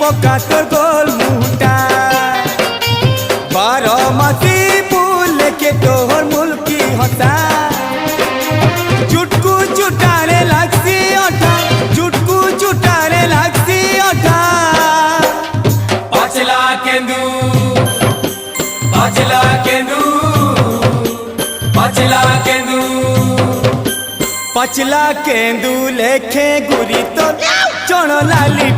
पका तोर गोल मुटा 12 मासी फूल के तोहर मुल्की होता चुटकू चुटारे लागसी ओठा चुटकू चुटारे लागसी ओठा पचला केंदू पचला केंदू पचला केंदू पचला केंदू लेखे गुरी तो चण लाली